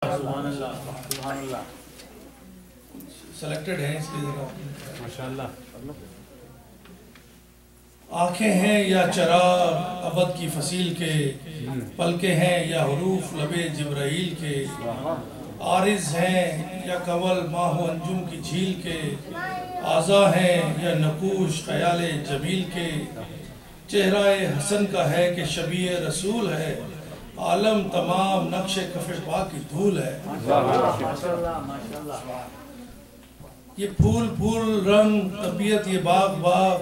سبحان اللہ سبحان اللہ سلیکٹڈ ہیں اس لیے ماشاءاللہ. آنکھیں ہیں یا چراغ ابد کی فصیل کے، پلکیں ہیں یا حروف لبے جبرائیل کے، عارض ہیں یا کول ماہ و انجم کی جھیل کے، اعضا ہیں یا نقوش خیال جمیل کے، چہرہ حسن کا ہے کہ شبیہ رسول ہے، عالم تمام نقش کف پاک کی دھول ہے. ماشاءاللہ ماشاءاللہ. یہ پھول پھول رنگ طبیعت یہ باغ باغ،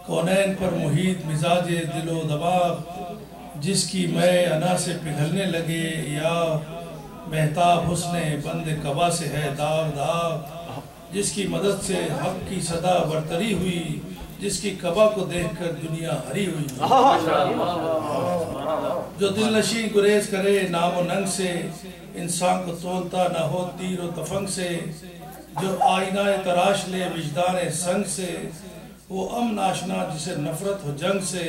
کونین پر محیط مزاج دل و دماغ، جس کی میں انا سے پگھلنے لگے یا مہتاب حسن بند قبا سے ہے داغ داغ، جس کی مدد سے حق کی صدا برتری ہوئی، جس کی قبا کو دیکھ کر دنیا ہری ہوئی، جو دل نشین گریز کرے نام و ننگ سے، انسان کو تولتا نہ ہو تیر و تفنگ سے، جو آئینہ تراش لے وجدان سنگ سے، وہ امن آشنا جسے نفرت ہو جنگ سے،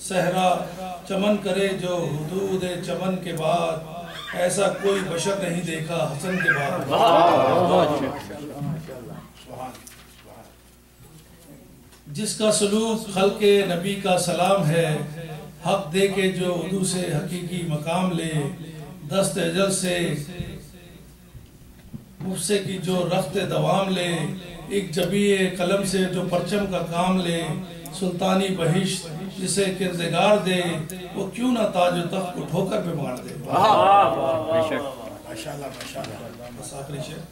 صحرا چمن کرے جو حدود چمن کے بعد، ایسا کوئی بشر نہیں دیکھا حسن کے بعد. جس کا سلوک خلق نبی کا سلام ہے، حق دے کے جو عدو سے حقیقی مقام لے، دست اجل سے مفسے کی جو رخت دوام لے، ایک جبی قلم سے جو پرچم کا کام لے، سلطانی بہشت جسے کردگار دے، وہ کیوں نہ تاج و تخت کو ٹھوکر پہ مار دے. ماشاءاللہ ماشاءاللہ. بس آخری شعر.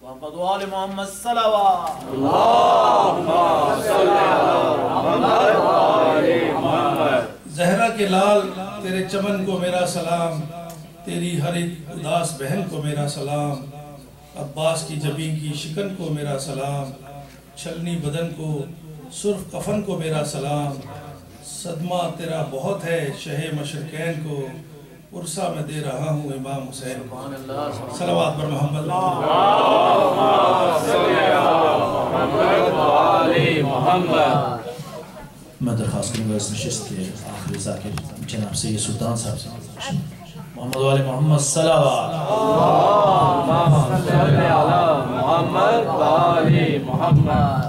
محمد وآل محمد صلوات. اللہم صلی علی محمد وآل محمد. زہرا کے لال تیرے چمن کو میرا سلام، تیری ہر ایک اداس بہن کو میرا سلام، عباس کی جبین کی شکن کو میرا سلام، چھلنی بدن کو سرخ کفن کو میرا سلام، صدمہ تیرا بہت ہے شہ مشرقین کو، عرصہ میں دے رہا ہوں امام حسین کو. صلوات پر محمد. میں درخواست کروں گا اس نشست کے آخری ذاکر جناب سید سلطان صاحب سے. محمد وآل محمد صلوات. اللہم صلی علی محمد وآل محمد.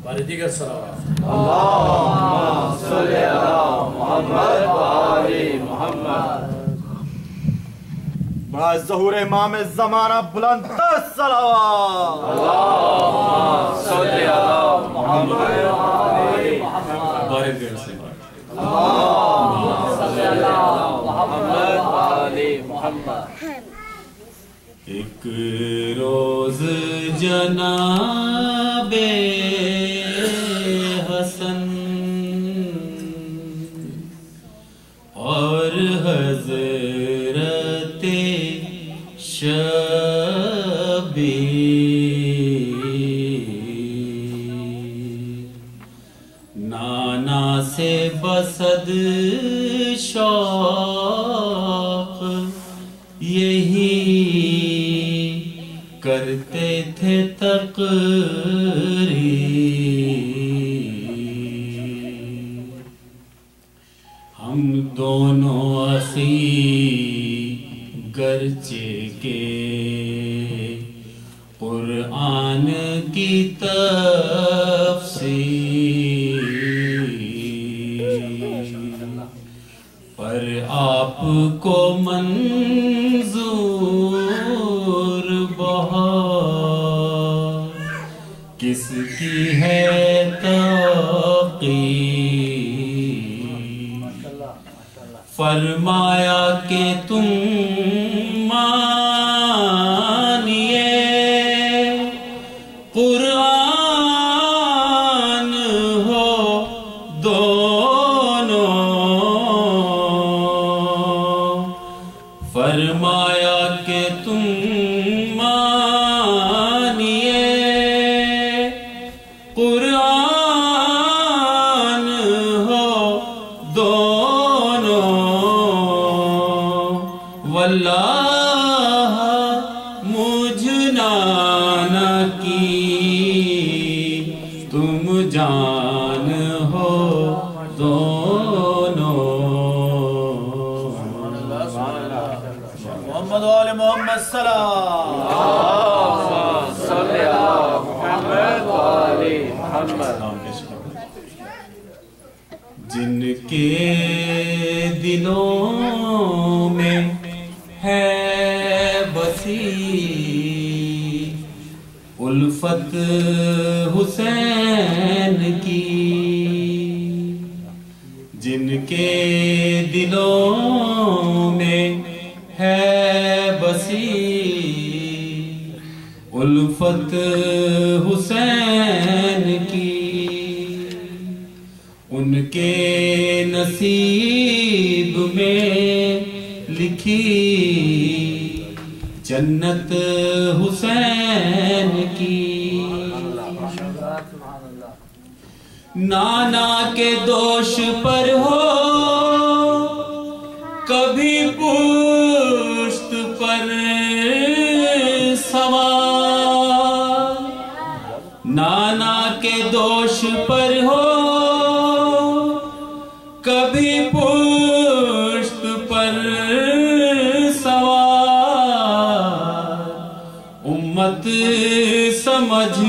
بارے دیگر صلوات. اللہم صلی علی محمد وآل محمد. بڑا ظہور امام زمانہ بلند صلوات. اللہم صلی علی محمد وآل محمد. بارے دیگر سے اللہم صلی علی محمد وآل محمد. ایک روز جناب حسن اور حضرت شبیر نانا سے بسد شوق یہی کرتے تھے تقریر، ہم دونوں اخی گرچہ کے قرآن کی تفسیر پر آپ کو منظور بہت کس کی ہے توقیر، فرمایا کہ تم مانیے قرآن ہو دونوں، فرمایا کہ تم مانیے قرآن ہو دونوں، واللہ مجھ نانا کی تم جان ہو دونوں. کے دلوں میں ہے بسی الفت حسین کی، جن کے دلوں میں ہے بسی الفت حسین کی، ان کے نصیب میں لکھی جنت حسین کی۔ نانا کے دوش پر ہو کبھی پشت پر سوار، نانا کے دوش پر ہو کبھی پشت پر سوار، امت سمجھ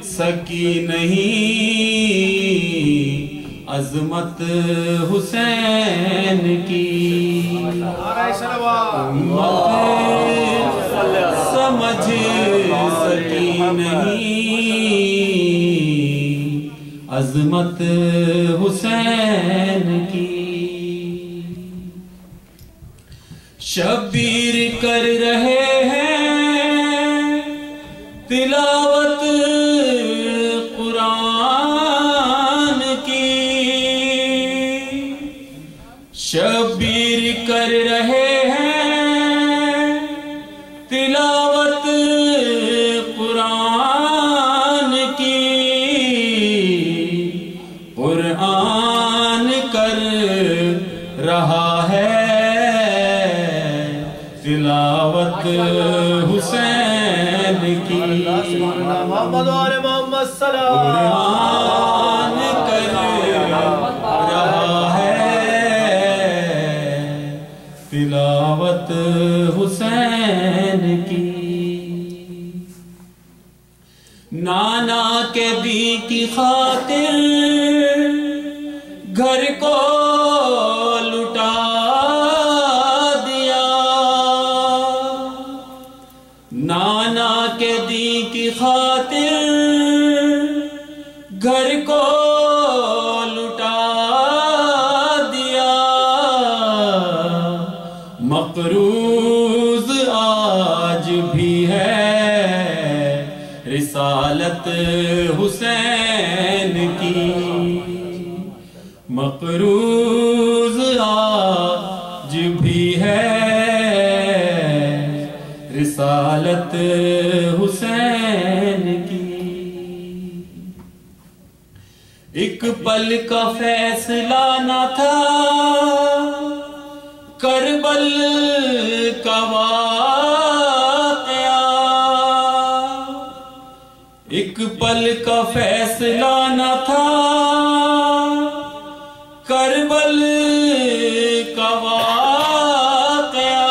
سکی نہیں عظمت حسین کی، امت سمجھ سکی نہیں عظمت حسین کی۔ شبیر کر رہے ہیں تلاوت قرآن کی، شبیر کر رہے ہیں تلاوت قرآن کی، قرآن کر رہا ہے تلاوت حسین کی، محمد وآل محمد قرآن کر رہا ہے تلاوت حسین کی۔ نانا کے دی کی خاطر گھر کو لٹا دیا، نانا کے دی کی خاطر گھر کو لٹا دیا، مقروض آج بھی ہے رسالت حسین کی، مقروض آج بھی ہے رسالت حسین کی۔ ایک پل کا فیصلہ نہ تھا کربل کا واقعہ، ایک پل کا فیصلہ نہ تھا کربل کا واقعہ،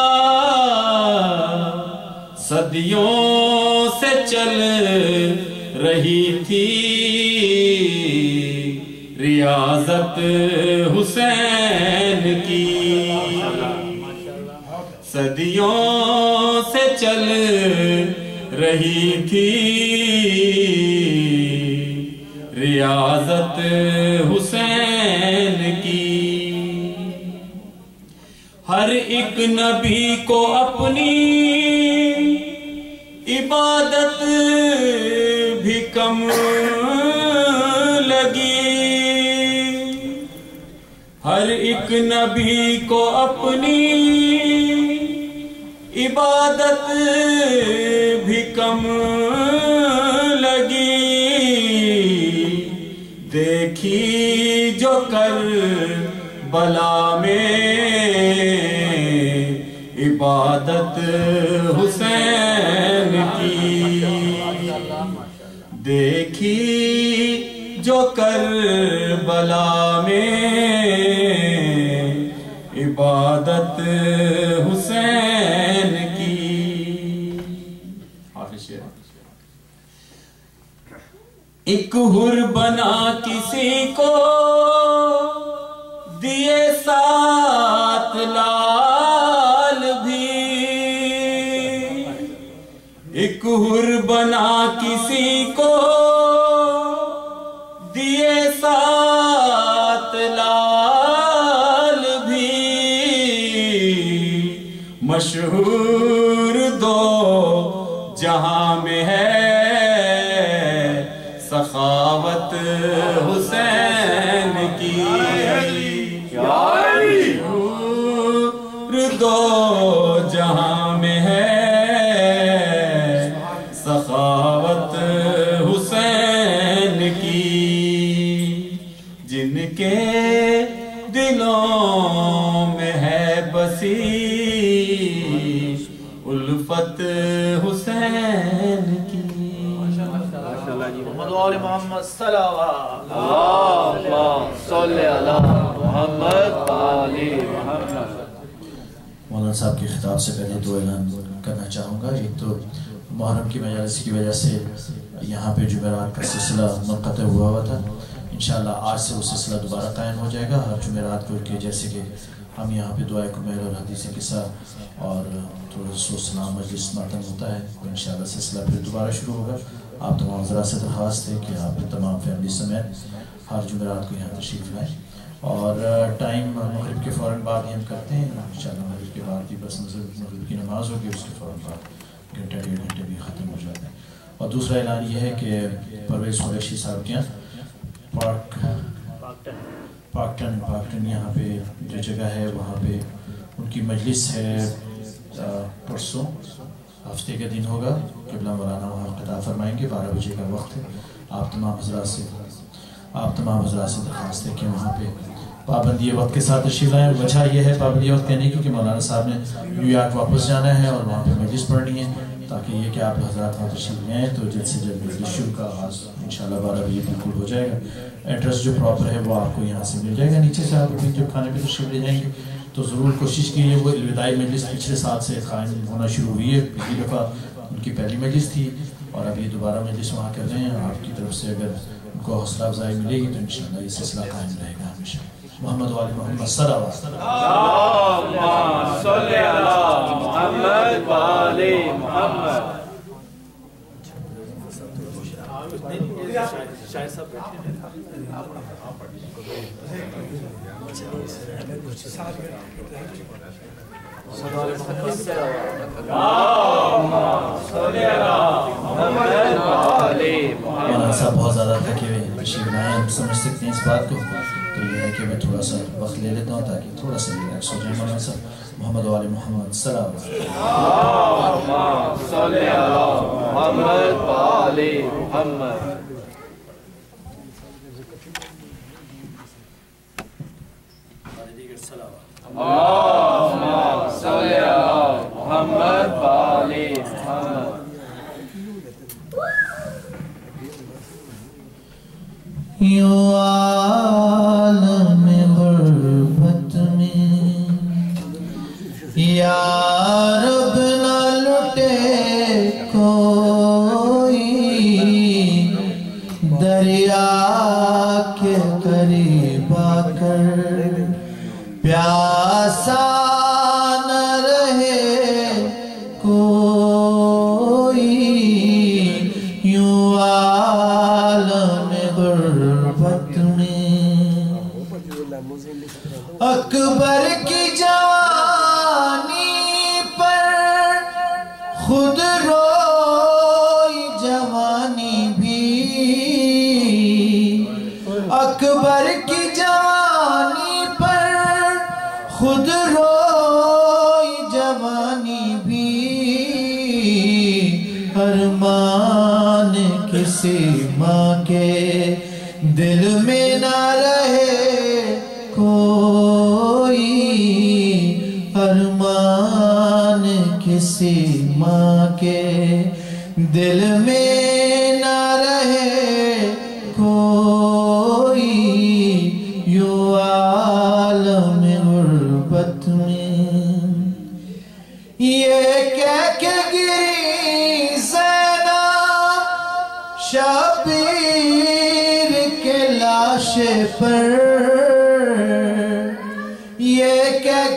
صدیوں سے چل رہی تھی ریاضت حسین کی، صدیوں سے چل رہی تھی ریاضت حسین کی۔ ہر ایک نبی کو اپنی عبادت بھی کم لگی، ہر ایک نبی کو اپنی عبادت بھی کم لگی، دیکھی جو کربلا میں عبادت حسین کی، دیکھی جو کربلا میں عبادت حسین کی۔ ایک حر بنا کسی کو دیے 7 لال بھی، ایک حر بنا کسی کو دیے 7 لال بھی، مشہور 2 جہاں میں ہے سخاوت حسین کی، مشہور 2 جہاں میں ہے سخاوت حسین کی، جن کے دلوں میں ہے بسی الفت حسین کی۔ محمد وآل محمد صلوات اللہم صلی علی محمد وآل محمد۔ مولانا صاحب کے خطاب سے پہلے 2 اعلان کرنا چاہوں گا۔ ایک تو محرم کی مجالس کی وجہ سے یہاں پہ جمعرات کا سلسلہ منقطع ہوا تھا، انشاءاللہ آج سے وہ سلسلہ دوبارہ قائم ہو جائے گا ہر جمعرات کو، کہ جیسے کہ ہم یہاں پہ دعائے کمیل اور حدیث قصہ اور تھوڑا سو سلام مجلس ماتم ہوتا ہے، تو انشاءاللہ سلسلہ پھر دوبارہ شروع ہوگا۔ آپ تمام حضرات سے درخواست ہے کہ آپ تمام فیملی سمیت ہر جمعرات کو یہاں تشریف لائیں، اور ٹائم مغرب کے فوراً بعد ہی ہم کرتے ہیں انشاءاللہ۔ مغرب کے بعد ہی بس مغرب کی نماز ہوگی، اس کے فوراً بعد 1-1.5 گھنٹے بھی ختم ہو جاتے ہیں۔ اور دوسرا اعلان یہ ہے کہ پرویز قریشی صاحب کے پاکٹن یہاں پہ جو جگہ ہے وہاں پہ ان کی مجلس ہے، پرسوں ہفتے کے دن ہوگا، قبلہ مولانا وہاں خطاب فرمائیں گے، 12 بجے کا وقت ہے۔ آپ تمام حضرات سے درخواست ہے کہ وہاں پہ پابندی وقت کے ساتھ تشریف لائیں۔ وجہ یہ ہے پابندی وقت کہنے کی کہ مولانا صاحب نے نیو یارک واپس جانا ہے اور وہاں پہ مجلس پڑھنی ہے، تاکہ یہ کہ آپ حضرات وہاں تشریف لیں تو جلد سے جلد مجلس شروع کا آغاز انشاءاللہ 12 بجے بالکل ہو جائے گا۔ ایڈریس جو پراپر ہے وہ آپ کو یہاں سے مل جائے گا، نیچے سے آپ جب کھانے پہ تشریف لے جائیں گے تو ضرور کوشش کیجیے۔ وہ الوداعی مجلس پچھلے سال سے قائم ہونا شروع ہوئی ہے، پچھلی دفعہ ان کی پہلی مجلس تھی اور اب یہ دوبارہ مجلس وہاں کر رہے ہیں۔ آپ کی طرف سے اگر ان کو حوصلہ افزائی ملے گی تو انشاءاللہ یہ سلسلہ قائم رہے گا ہمیشہ۔ محمد وآل محمد صلوات اللہم صلی علی محمد وآل محمد۔ شاہد صاحب مولانا صاحب بہت زیادہ تھکے ہوئے تشریف لائے، ہم سمجھ سکتے ہیں اس بات کو، تو یہ ہے کہ میں تھوڑا سا وقت لے لیتا ہوں تاکہ تھوڑا سا ریلیکس ہو جائے۔ مولانا صاحب محمد وآل محمد صلوات اللہم صلی علی محمد وآل محمد۔ اللہم صلی علی محمد وآل محمد۔ یوں عالم غربت میں یا رب نہ لٹے کوئی، دریا کے قریب آ کر پیاسا نہ رہے کوئی، یوں عالم غربت میں اکبر کی جوانی پر خود روئی جوانی بھی، اکبر کی جوانی پر خود روئی جوانی بھی، ارمان کسی ماں کے دل میں نہ رہے کوئی، ارمان کسی ماں کے دل میں نہ رہے کوئی، یوں عالم غربت میں یہ کہہ کے گری زینب شبیر کے لاشے پر،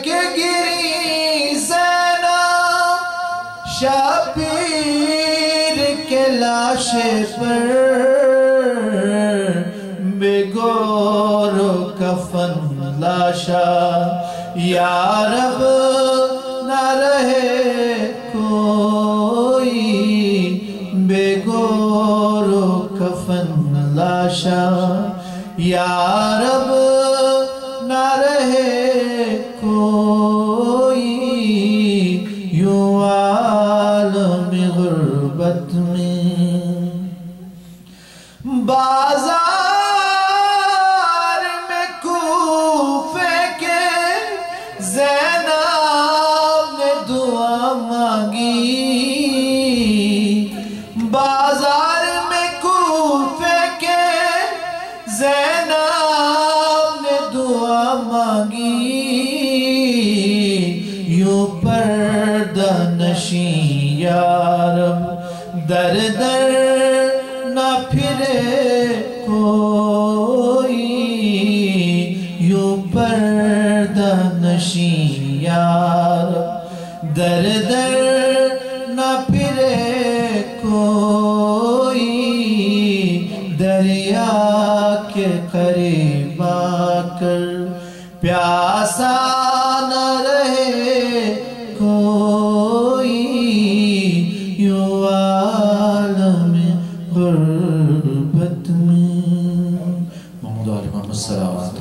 کہ گری زینب شبیر کے لاشے پر بے گور و کفن لاشا یا رب نہ رہے کوئی بے گور و کفن لاشا یا رب نہ رہے کوئی یوں عالم غربت میں بازار میں کوفے کے زینب نے دعا مانگی بازار میں کوفے کے زینب نے دعا مانگی یوں پردہ نشین یا رب در در نہ پھرے کوئی یوں پردہ نشین یا رب در در نہ پھرے کوئی دریا کے قریب آ کر پیاسا نہ رہے کوئی یوں عالم غربت میں محمد علی محمد صلوات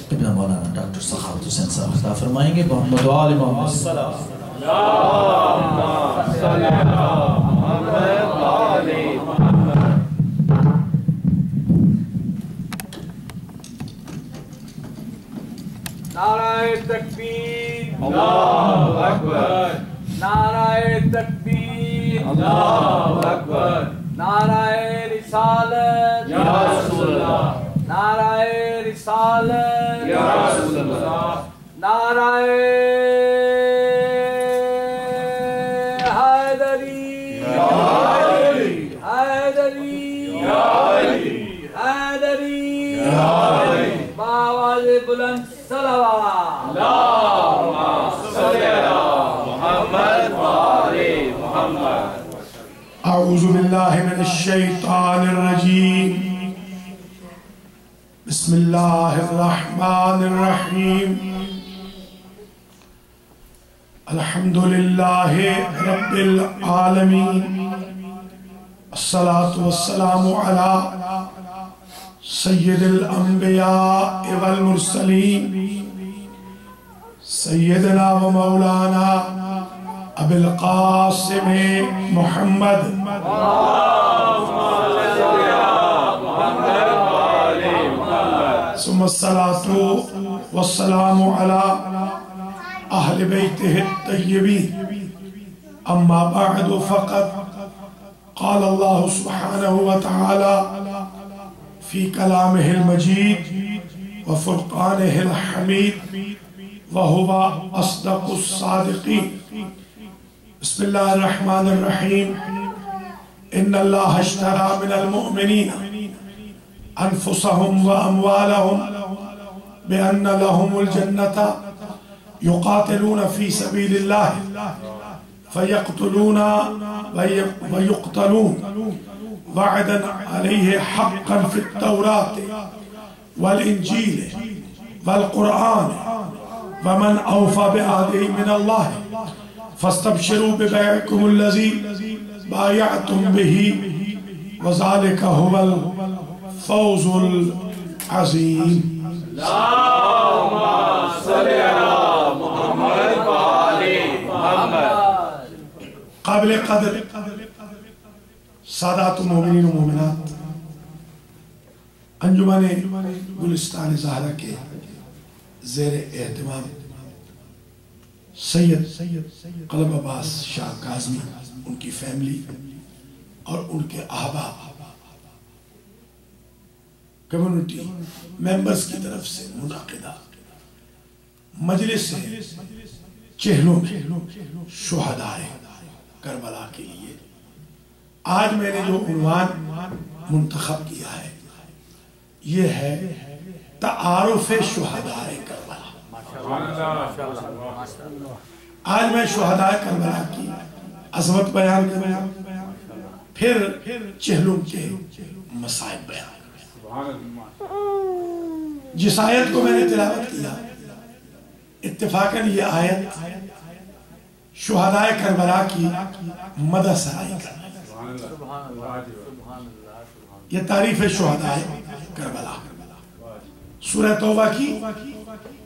قبلہ مولانا ڈاکٹر سخاوت حسین صاحب خطاب فرمائیں گے محمد علی محمد صلوات نعرہ تکبیر اللہ اکبر نعرہ تکبیر اللہ اکبر نعرہ رسالت یا رسول اللہ نعرہ رسالت یا رسول اللہ نعرہ حیدری حیدری حیدری باواز بلند صلوات اللہم صلی علی محمد وآلِ محمد اعوذ باللہ من الشیطان الرجیم بسم اللہ الرحمن الرحیم الحمدللہ رب العالمین الصلاة والسلام علی سید الانبیاء والمرسلین سیدنا و مولانا ابی القاسم محمد ثم الصلاة والسلام على أهل بيته الطيبين أما بعد فقد قال الله سبحانه وتعالى في كلامه المجيد وفرقانه الحميد وهو أصدق الصادقين بسم الله الرحمن الرحيم إن الله اشترى من المؤمنين أنفسهم وأموالهم بأن لهم الجنة يقاتلون في سبيل الله فيقتلون ويقتلون وعدا عليه حقا في التوراة والإنجيل والقرآن ومن أوفى بعهده من الله فاستبشروا ببيعكم الذي بايعتم به وذلك هو الفوز العظيم اللهم صل على محمد وآلِ محمد قابل قدر سادات المؤمنین و مومنات انجمن گلستان زہرہ کے زیر اہتمام سید قلب عباس شاہ کاظمی ان کی فیملی اور ان کے احباب کمیونٹی ممبرز کی طرف سے منعقدہ مجلس سے چہلوں میں شہدائے کربلا کے لیے آج میں نے جو عنوان منتخب کیا ہے یہ ہے تعارف شہدائے کربلا. آج میں شہدائے کربلا کی عظمت بیان کروں، پھر چہلم کے مصائب بیان کروں. جس آیت کو میں نے تلاوت کیا اتفاقاً یہ آیت شہدائے کربلا کی مدح سرائی کرنا. یہ تعریف شہدائے کربلا سورہ توبہ کی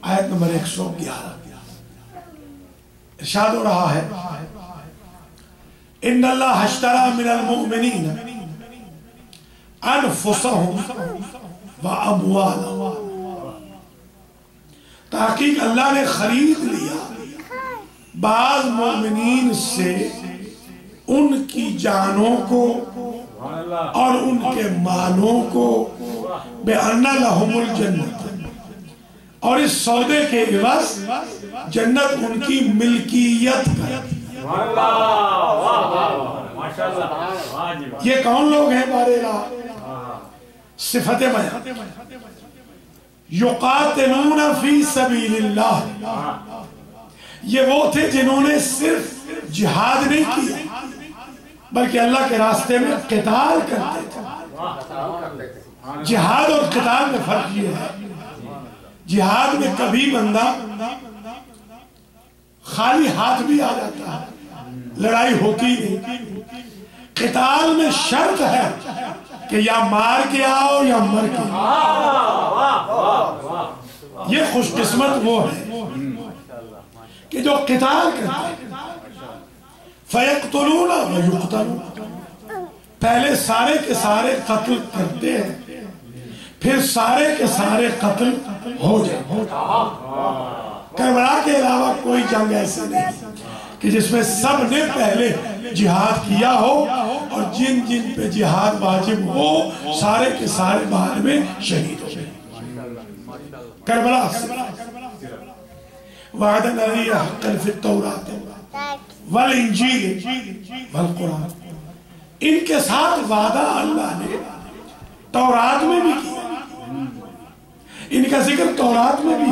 آیت نمبر 111 ارشاد ہو رہا ہے ان اللہ اشترى من المؤمنین انفسهم واموالهم. تحقیق اللہ نے خرید لیا بعض مومنین سے ان کی جانوں کو اور ان کے مالوں کو بِأَنَّ لَهُمُ الْجَنَّةِ، اور اس سودے کے عوض جنت ان کی ملکیت کر. یہ کون لوگ ہیں بارے اللہ؟ صفت بیان. یقاتلون فی سبیل اللہ، یہ وہ تھے جنہوں نے صرف جہاد نہیں کیا بلکہ اللہ کے راستے میں قتال کرتے تھے. جہاد اور قتال میں فرق یہ ہے، جہاد میں کبھی بندہ خالی ہاتھ بھی آ جاتا ہے، لڑائی ہوتی نہیں. قتال میں شرط ہے کہ یا مار کے آؤ یا مر کے آؤ. یہ خوش قسمت وہ ہے کہ جو قتال کرتے ہیں. فَيَقْتُلُونَ وَيُقْتَلُونَ، پہلے سارے کے سارے قتل کرتے ہیں پھر سارے کے سارے قتل ہو جائیں. کربلا کے علاوہ کوئی جنگ ایسے نہیں کہ جس میں سب نے پہلے جہاد کیا ہو اور جن جن پہ جہاد واجب ہو سارے کے سارے بعد میں شہید ہو گئے. کربلا وعدن علی حقا فی التوراۃ والانجیل والقرآن، ان کے ساتھ وعدہ اللہ نے تورات میں بھی کیا. ان کا ذکر تورات میں بھی،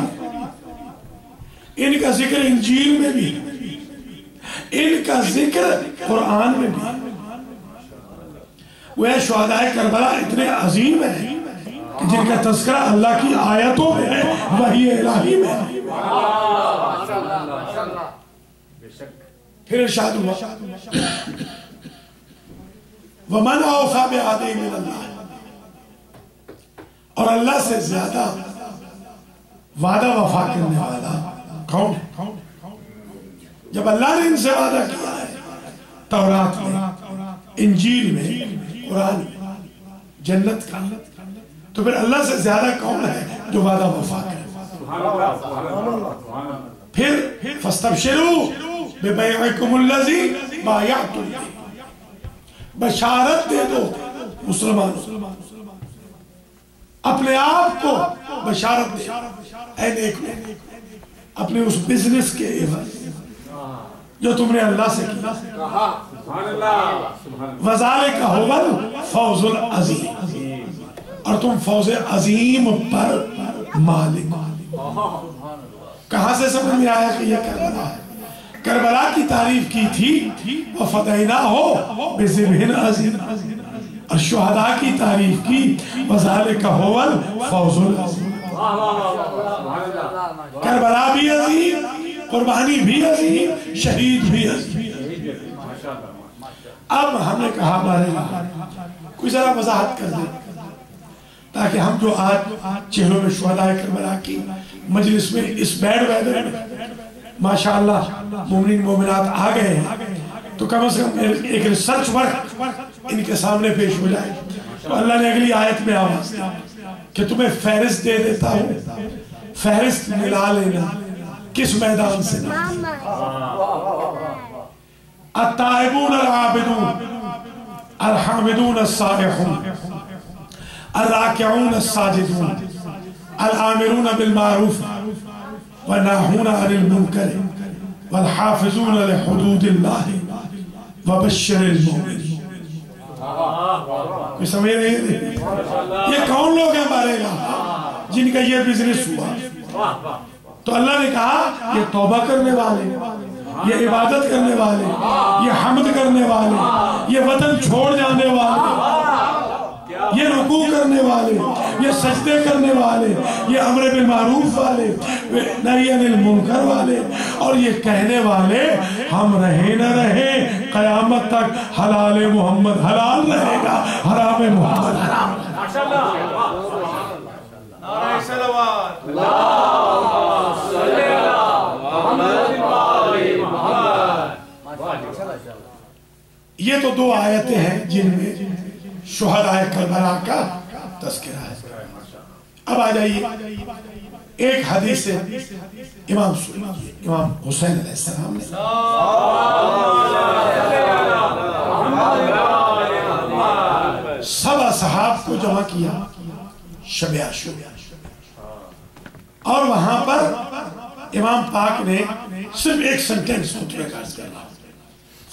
ان کا ذکر انجیل میں بھی، ان کا ذکر قرآن میں بھی. وہ شہدائے کربلا اتنے عظیم ہیں کہ جن کا تذکرہ اللہ کی آیتوں میں ہے، وحی الہی میں ہے. پھر ارشاد ہوا وَمَنْ أَوْفَى بِعَهْدِهِ مِنَ اللَّهِ، اور اللہ سے زیادہ وعدہ وفا کرنے والا کون ہے؟ جب اللہ نے ان سے وعدہ کیا ہے تورات میں، انجیل میں، قرآن میں، جنت کا، تو پھر اللہ سے زیادہ کون ہے جو وعدہ وفا کرے؟ پھر فَاسْتَبْشِرُوا بِبَيْعِكُمُ الَّذِي بَایَعْتُم بِهِ، بشارت دے دو مسلمانوں، اپنے آپ کو بشارت دے اے نیک لوگ اپنے اس بزنس کے عوض جو تم نے اللہ سے کیا. وَذَلِكَ هُوَ الْفَوْزُ الْعَظِيمُ، اور تم فوز عظیم پر مالک. کہاں سے سمجھ میں آیا کہ یہ کربلا ہے؟ کربلا کی تعریف کی تھی وَفَدَيْنَاهُ بِذِبْحٍ عَظِيمٍ، اور شہداء کی تعریف کی وَذَلِكَ هُوَ الْفَوْزُ الْعَظِيمُ. کربلا بھی عظیم، قربانی بھی عظیم، شہید بھی عظیم. اب ہم نے کہا بارے کوئی ذرا وضاحت کر دیں تاکہ ہم جو آج چہروں میں شہداء کربلا کی مجلس میں اس بیڈ ویدر میں ماشاءاللہ مومنین مومنات آ گئے ہیں تو کم از کم ایک ریسرچ ورک ان کے سامنے پیش ہو جائے. تو اللہ نے اگلی آیت میں آواز دیا کہ تمہیں فہرست دے دیتا ہوں، فہرست ملا لینا کس میدان سے؟ التائبون العابدون الحامدون السائحون الراکعون الساجدون الآمرون بالمعروف والناہون عن المنکر والحافظون لحدود اللہ وبشر المؤمنین. کوئی سمجھ رہے ہیں؟ یہ کون لوگ ہیں بارگاہ جن کا یہ بزنس ہوا؟ تو اللہ نے کہا یہ توبہ کرنے والے، یہ عبادت کرنے والے، یہ حمد کرنے والے، یہ وطن چھوڑ جانے والے، یہ رکوع کرنے والے، یہ سجدے کرنے والے، یہ امر بالمعروف والے، نہی عن المنکر والے، اور یہ کہنے والے ہم رہے نہ رہے قیامت تک حلال محمد حلال رہے گا، حرام محمد حرام رہے گا۔ نعرہ صلوات، یہ تو دو آیتیں ہیں جن میں شہدائے کربلا کا تذکرہ ہے۔ اب آ جائیے ایک حدیث سے امام حسین علیہ السلام نے سب اصحاب کو جمع کیا شب عاشورہ، اور وہاں پر امام پاک نے صرف ایک سنٹنس خطبے کا عرض کرنا،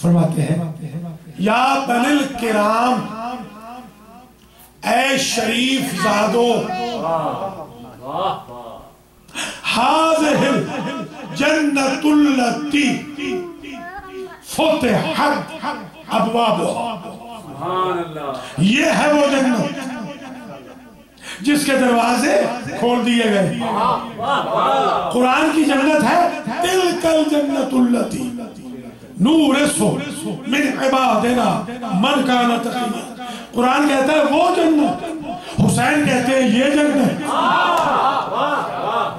فرماتے ہیں یا بنی الکرام، اے شریف زادو، ہاذہ جنت التی فتحت ابوابها، یہ ہے وہ جنت جس کے دروازے کھول دیے گئے۔ قرآن کی جنت ہے تلک الجنت التی نورث من عبادنا من کان تقیا، قرآن کہتا ہے وہ جنت، حسین کہتے ہیں یہ جنت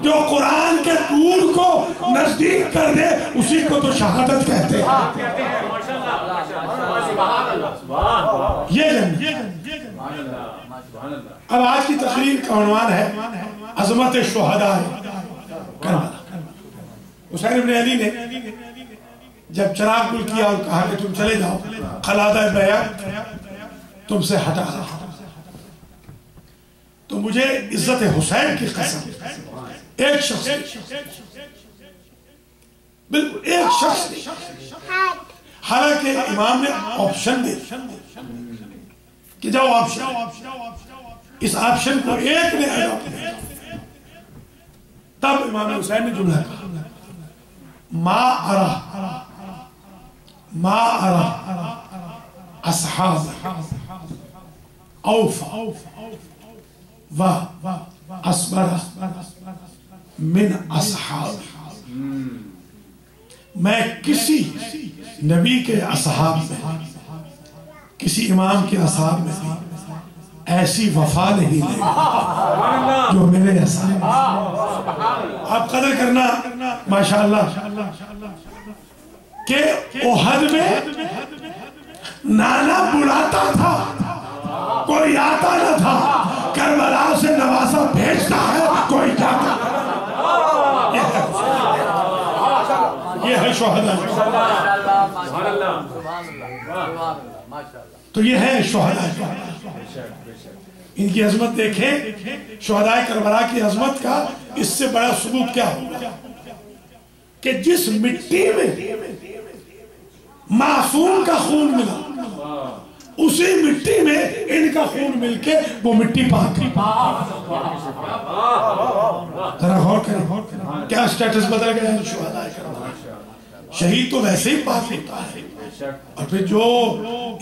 جو قرآن کے نور کو نزدیک کر دے اسی کو تو شہادت کہتے ہیں، یہ جنت۔ اب آج کی تقریر کا عنوان ہے عظمت شہداء کربلا۔ حسین ابن علی نے جب چراغ گل کیا اور کہا کہ تم چلے جاؤ، قلادہ بیعت تم سے ہٹا رہا، تو مجھے عزت حسین کی قسم ایک شخص بالکل ایک شخص، حالانکہ امام نے آپشن دے کہ جاؤ آپشن، اس آپشن کو ایک نے اڈاپٹ کیا، تب امام حسین نے جملہ کہا ما ارى اصحاب اوفى واصبر من اصحاب، میں کسی نبی کے اصحاب میں، کسی امام کے اصحاب میں ایسی وفا نہیں لے جو میرے اصحاب۔ آپ قدر کرنا ماشاءاللہ کہ احد میں نانا بلاتا تھا کوئی آتا نہ تھا، کربلا سے نواسا بھیجتا ہے کوئی جاتا۔ یہ ہے شہداء، تو یہ ہے شہداء، ان کی عظمت دیکھیں۔ شہداء کربلا کی عظمت کا اس سے بڑا ثبوت کیا ہوگا کہ جس مٹی میں معصوم کا خون ملا اسی مٹی میں ان کا خون مل کے وہ مٹی پاک ہے۔ ذرا غور کریں کیا سٹیٹس بدل گیا ہے شہداء کربلا۔ شہید تو ویسے ہی پاک ہوتا ہے، اور پھر جو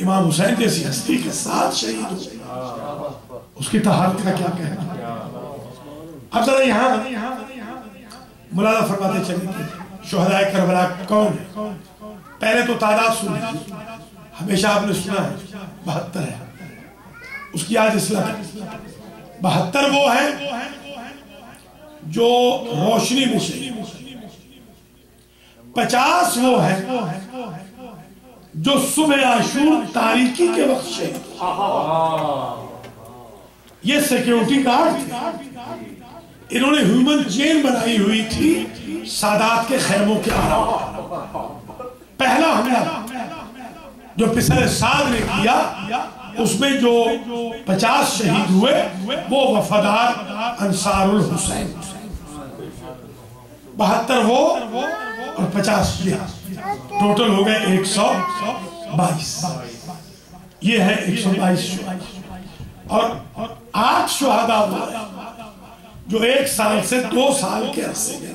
امام حسین جیسی ہستی کے ساتھ شہید ہو اس کی طہارت کا کیا کہنا۔ اب ذرا یہاں ملاحظہ فرماتے چلیں کہ شہداء کربلا کون ہے۔ پہلے تو تعداد سنی، ہمیشہ آپ نے سنا ہے 72 ہے، اس کی آج اصلاح ہے۔ 72 وہ ہیں جو روشنی میں شہید، 50 وہ ہیں جو صبح عاشور تاریکی کے وقت شہید۔ یہ سیکیورٹی گارڈ تھے، انہوں نے ہیومن چین بنائی ہوئی تھی سادات کے خیموں کے علاوہ۔ پہلا حملہ جو پسر سعد نے کیا اس میں جو 50 شہید ہوئے وہ وفادار انصار الحسین، 72 وہ اور 50 یہ، ٹوٹل ہو گئے 122۔ یہ ہے 122 شہداء، اور 8 شہداء وہ ہیں جو 1 سال سے 2 سال کے عرصے گئے،